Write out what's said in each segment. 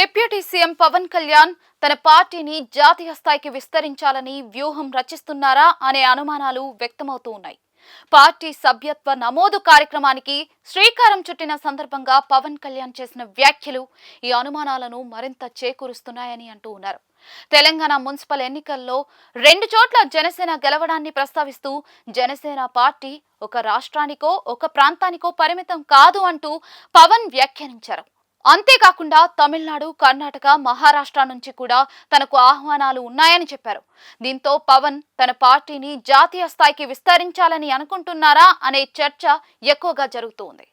Deputy CM Pawan Kalyan తన పార్టీని జాతీయ స్థాయికి విస్తరించాలని వ్యూహం రచిస్తున్నారా అనే అనుమానాలు వ్యక్తమవుతూ ఉన్నాయి. పార్టీ సభ్యత్వ నమోదు కార్యక్రమానికి శ్రీకారం చుట్టిన సందర్భంగా పవన్ కళ్యాణ్ చేసిన వ్యాఖ్యలు ఈ అనుమానాలను మరింత చేకూరుస్తున్నాయని అంటూ ఉన్నారు. తెలంగాణ మున్సిపల్ ఎన్నికల్లో 2 చోట్ల జనసేన గెలవడాన్ని ప్రస్తావిస్తూ జనసేన పార్టీ ఒక రాష్ట్రానికో ఒక ప్రాంతానికో పరిమితం కాదు అంటూ పవన్ వ్యాఖ్యానించారు. అంతేకాకుండా తమిళనాడు, కర్ణాటక, మహారాష్ట్ర నుంచి కూడా తనకు ఆహ్వానాలు ఉన్నాయని చెప్పారు. దీంతో పవన్ తన పార్టీని జాతీయ స్థాయికి విస్తరించాలని అనుకుంటున్నారా అనే చర్చ ఎక్కువగా జరుగుతోంది.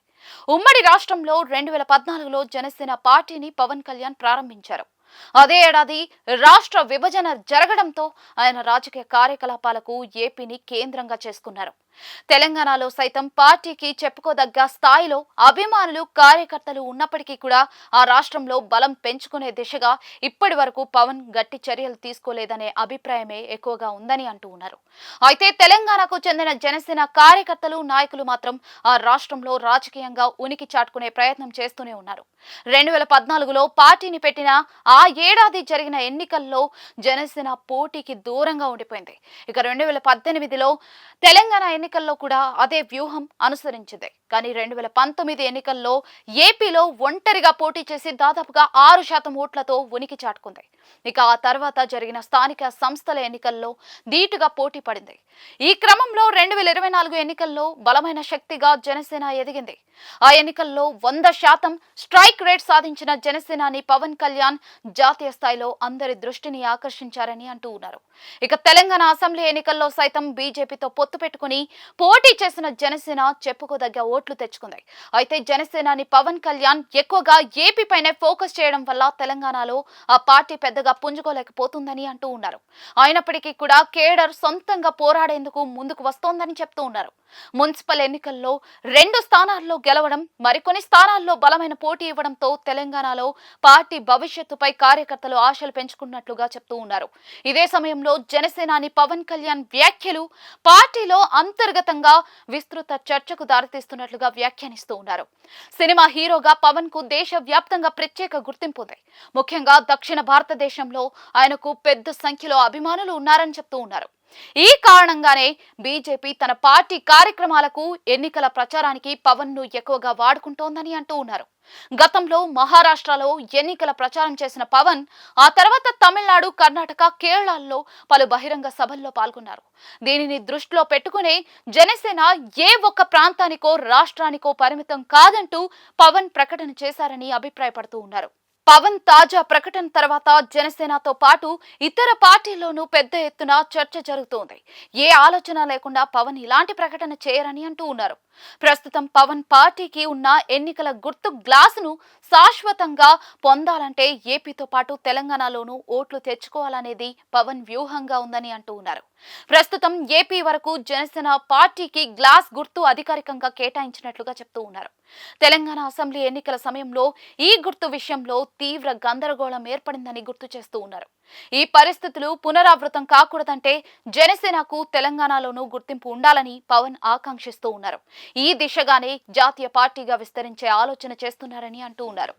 ఉమ్మడి రాష్ట్రంలో 2014లో జనసేన పార్టీని పవన్ కళ్యాణ్ ప్రారంభించారు. అదే ఏడాది రాష్ట్ర విభజన జరగడంతో ఆయన రాజకీయ కార్యకలాపాలకు ఏపీని కేంద్రంగా చేసుకున్నారు. తెలంగాణలో సైతం పార్టీకి చెప్పుకోదగ్గ స్థాయిలో అభిమానులు, కార్యకర్తలు ఉన్నప్పటికీ కూడా ఆ రాష్ట్రంలో బలం పెంచుకునే దిశగా ఇప్పటి వరకు పవన్ గట్టి చర్యలు తీసుకోలేదనే అభిప్రాయమే ఎక్కువగా ఉందని అంటూ ఉన్నారు. అయితే తెలంగాణకు చెందిన జనసేన కార్యకర్తలు, నాయకులు మాత్రం ఆ రాష్ట్రంలో రాజకీయంగా ఉనికి చాటుకునే ప్రయత్నం చేస్తూనే ఉన్నారు. 2014లో పార్టీని పెట్టిన ఆ ఏడాది జరిగిన ఎన్నికల్లో జనసేన పోటీకి దూరంగా ఉండిపోయింది. ఇక 2018లో తెలంగాణ ఎన్నికల్లో కూడా అదే వ్యూహం అనుసరించింది. కానీ 2019 ఎన్నికల్లో ఏపీలో ఒంటరిగా పోటీ చేసి దాదాపుగా 6% ఓట్లతో ఉనికి చాటుకుంది. ఇక ఆ తర్వాత జరిగిన స్థానిక సంస్థల ఎన్నికల్లో ధీటుగా పోటీ పడింది. ఈ క్రమంలో 2024 ఎన్నికల్లో బలమైన శక్తిగా జనసేన ఎదిగింది. ఆ ఎన్నికల్లో 100% స్ట్రైక్ రేట్ సాధించిన జనసేనాని పవన్ కళ్యాణ్ జాతీయ స్థాయిలో అందరి దృష్టిని ఆకర్షించారని అంటూ ఉన్నారు. ఇక తెలంగాణ అసెంబ్లీ ఎన్నికల్లో సైతం బీజేపీతో పొత్తు పెట్టుకుని పోటీ చేసిన జనసేన చెప్పుకోదగ్గ ఓట్లు తెచ్చుకుంది. అయితే జనసేనాని పవన్ కళ్యాణ్ ఎక్కువగా ఏపీ పైనే ఫోకస్ చేయడం వల్ల తెలంగాణలో ఆ పార్టీ పెద్దగా పుంజుకోలేకపోతుందని అంటూ ఉన్నారు. అయినప్పటికీ కూడా కేడర్ సొంతంగా పోరాడేందుకు ముందుకు వస్తోందని చెప్తూ ఉన్నారు. మున్సిపల్ ఎన్నికల్లో 2 స్థానాల్లో గెలవడం, మరికొన్ని స్థానాల్లో బలమైన పోటీ ఇవ్వడంతో తెలంగాణలో పార్టీ భవిష్యత్తుపై కార్యకర్తలు ఆశలు పెంచుకున్నట్లుగా చెప్తూ ఉన్నారు. ఇదే సమయంలో జనసేనాని పవన్ కళ్యాణ్ వ్యాఖ్యలు పార్టీలో అంతర్గతంగా విస్తృత చర్చకు దారితీస్తున్నట్లుగా వ్యాఖ్యానిస్తూ ఉన్నారు. సినిమా హీరోగా పవన్ కు దేశవ్యాప్తంగా ప్రత్యేక గుర్తింపు ఉంది. ముఖ్యంగా దక్షిణ భారతదేశంలో ఆయనకు పెద్ద సంఖ్యలో అభిమానులు ఉన్నారని చెప్తూ ఉన్నారు. ఈ కారణంగానే బీజేపీ తన పార్టీ కార్యక్రమాలకు, ఎన్నికల ప్రచారానికి పవన్ ను ఎక్కువగా వాడుకుంటోందని అంటూ ఉన్నారు. గతంలో మహారాష్ట్రలో ఎన్నికల ప్రచారం చేసిన పవన్ ఆ తర్వాత తమిళనాడు, కర్ణాటక, కేరళల్లో పలు బహిరంగ సభల్లో పాల్గొన్నారు. దీనిని దృష్టిలో పెట్టుకునే జనసేన ఏ ఒక్క ప్రాంతానికో, రాష్ట్రానికో పరిమితం కాదంటూ పవన్ ప్రకటన చేశారని అభిప్రాయపడుతూ ఉన్నారు. పవన్ తాజా ప్రకటన తర్వాత జనసేనతో పాటు ఇతర పార్టీల్లోనూ పెద్ద ఎత్తున చర్చ జరుగుతోంది. ఏ ఆలోచన లేకుండా పవన్ ఇలాంటి ప్రకటన చేయరని అంటూ ఉన్నారు. ప్రస్తుతం పవన్ పార్టీకి ఉన్న ఎన్నికల గుర్తు గ్లాసును శాశ్వతంగా పొందాలంటే ఏపీతో పాటు తెలంగాణలోనూ ఓట్లు తెచ్చుకోవాలనేది పవన్ వ్యూహంగా ఉందని అంటూ ఉన్నారు. ప్రస్తుతం ఏపీ వరకు జనసేన పార్టీకి గ్లాస్ గుర్తు అధికారికంగా కేటాయించినట్లుగా చెప్తూ ఉన్నారు. తెలంగాణ అసెంబ్లీ ఎన్నికల సమయంలో ఈ గుర్తు విషయంలో తీవ్ర గందరగోళం ఏర్పడిందని గుర్తు చేస్తూ ఉన్నారు. ఈ పరిస్థితులు పునరావృతం కాకూడదంటే జనసేనకు తెలంగాణలోనూ గుర్తింపు ఉండాలని పవన్ ఆకాంక్షిస్తూ ఉన్నారు. ఈ దిశగానే జాతీయ పార్టీగా విస్తరించే ఆలోచన చేస్తున్నారని అంటూ ఉన్నారు.